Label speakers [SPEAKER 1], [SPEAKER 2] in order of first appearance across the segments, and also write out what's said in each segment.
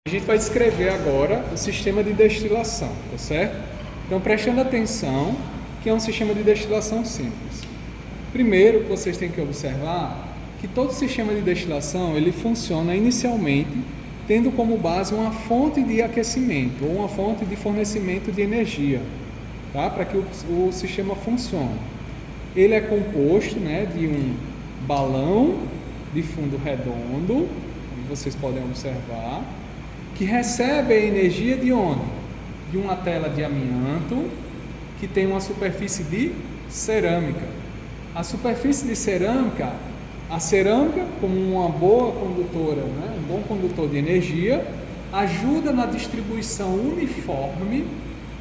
[SPEAKER 1] A gente vai descrever agora o sistema de destilação, tá certo? Então, prestando atenção, que é um sistema de destilação simples. Primeiro, vocês têm que observar que todo sistema de destilação, ele funciona inicialmente tendo como base uma fonte de aquecimento ou uma fonte de fornecimento de energia, tá? Para que o sistema funcione. Ele é composto, né, de um balão de fundo redondo, como vocês podem observar, que recebe a energia de onde? De uma tela de amianto que tem uma superfície de cerâmica. A superfície de cerâmica, a cerâmica, como uma boa condutora, né, um bom condutor de energia, ajuda na distribuição uniforme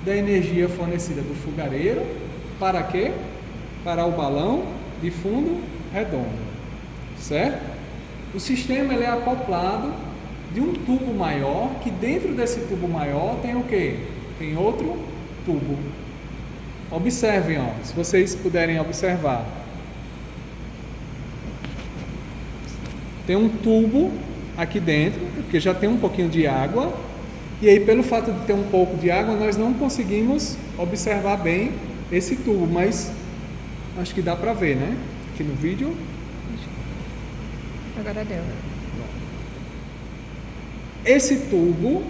[SPEAKER 1] da energia fornecida do fogareiro para quê? Para o balão de fundo redondo, certo? O sistema ele é acoplado de um tubo maior, que dentro desse tubo maior tem o quê? Tem outro tubo. Observem, ó, se vocês puderem observar. Tem um tubo aqui dentro, porque já tem um pouquinho de água, e aí pelo fato de ter um pouco de água, nós não conseguimos observar bem esse tubo, mas acho que dá para ver, né? Aqui no vídeo.
[SPEAKER 2] Agora deu.
[SPEAKER 1] Esse tubo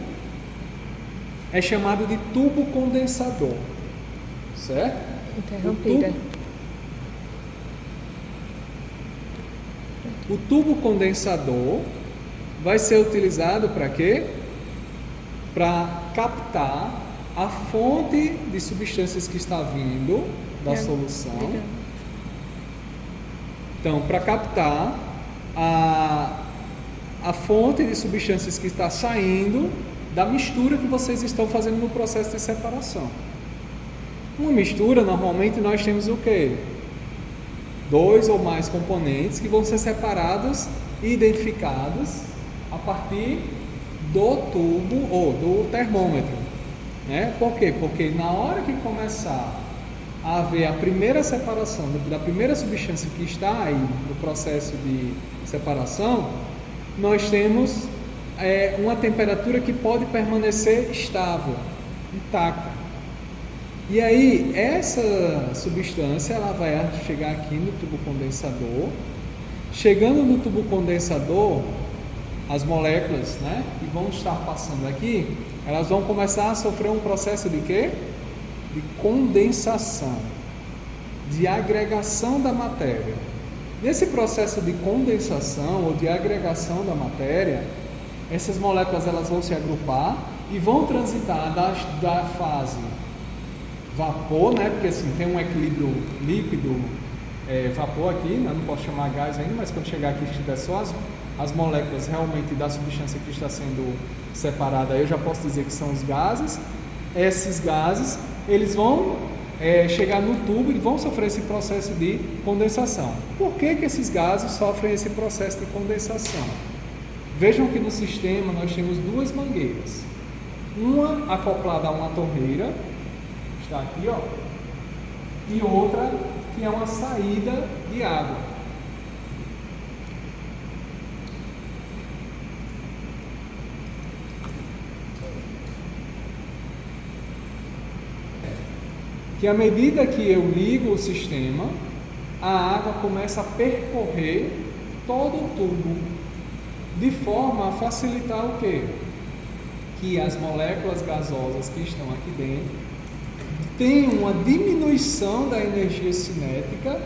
[SPEAKER 1] é chamado de tubo condensador, certo?
[SPEAKER 2] Interrompida.
[SPEAKER 1] O tubo condensador vai ser utilizado para quê? Para captar a fonte de substâncias que está vindo da solução. Então, para captar a fonte de substâncias que está saindo da mistura que vocês estão fazendo no processo de separação. Uma mistura, normalmente nós temos o quê? 2 ou mais componentes que vão ser separados e identificados a partir do tubo ou do termômetro, né? Por quê? Porque na hora que começar a haver a primeira separação da primeira substância que está aí no processo de separação, nós temos uma temperatura que pode permanecer estável, intacta. E aí, essa substância ela vai chegar aqui no tubo condensador. Chegando no tubo condensador, as moléculas, né, que vão estar passando aqui, elas vão começar a sofrer um processo de quê? De condensação, de agregação da matéria. Nesse processo de condensação ou de agregação da matéria, essas moléculas elas vão se agrupar e vão transitar da fase vapor, né? Porque assim, tem um equilíbrio líquido vapor aqui, né? Não posso chamar gás ainda, mas quando chegar aqui estiver só as moléculas realmente da substância que está sendo separada, eu já posso dizer que são os gases. Esses gases, eles vão chegar no tubo e vão sofrer esse processo de condensação. Por que esses gases sofrem esse processo de condensação? Vejam que no sistema nós temos 2 mangueiras. Uma acoplada a uma torneira, está aqui, ó, e outra que é uma saída de água. Que à medida que eu ligo o sistema, a água começa a percorrer todo o tubo, de forma a facilitar o quê? Que as moléculas gasosas que estão aqui dentro tenham uma diminuição da energia cinética, né,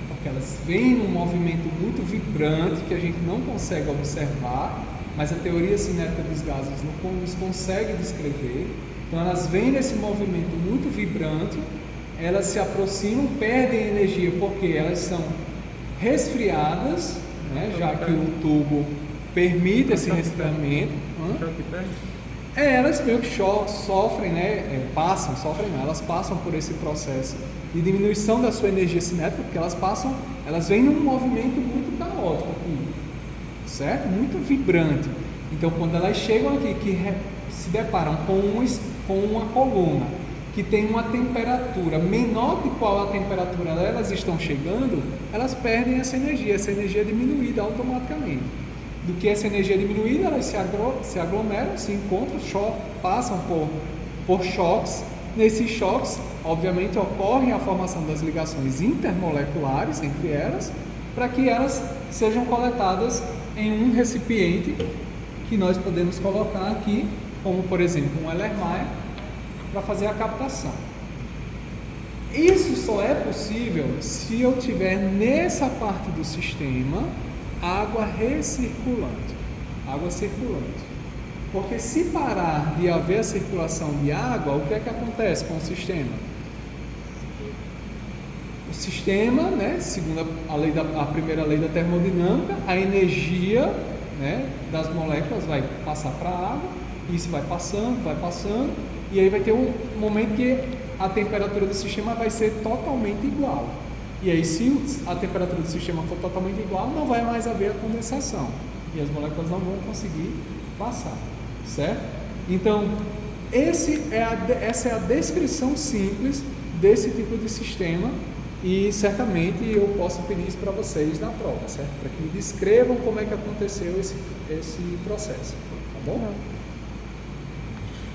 [SPEAKER 1] porque elas vêm num movimento muito vibrante que a gente não consegue observar, mas a teoria cinética dos gases nos consegue descrever. Então elas vêm nesse movimento muito vibrante, elas se aproximam, perdem energia porque elas são resfriadas, né, já que o tubo permite esse resfriamento. Elas meio que sofrem, né, elas passam por esse processo de diminuição da sua energia cinética, porque elas vêm num movimento muito caótico aqui, certo? Muito vibrante. Então quando elas chegam aqui, que se deparam com uma coluna que tem uma temperatura menor de qual a temperatura elas estão chegando, elas perdem essa energia é diminuída automaticamente. do que essa energia diminuída, elas se aglomeram, se encontram, passam por choques. Nesses choques, obviamente, ocorre a formação das ligações intermoleculares entre elas, para que elas sejam coletadas em um recipiente que nós podemos colocar aqui, como por exemplo um Erlenmeyer, para fazer a captação. Isso só é possível se eu tiver nessa parte do sistema água recirculante, água circulante. Porque se parar de haver a circulação de água, o que é que acontece com o sistema? O sistema, né, segundo a primeira lei da termodinâmica, a energia, né, das moléculas vai passar para a água, isso vai passando, e aí vai ter um momento que a temperatura do sistema vai ser totalmente igual. E aí, se a temperatura do sistema for totalmente igual, não vai mais haver a condensação. E as moléculas não vão conseguir passar, certo? Então, essa é a descrição simples desse tipo de sistema. E certamente eu posso pedir isso para vocês na prova, certo? Para que me descrevam como é que aconteceu esse processo, tá bom?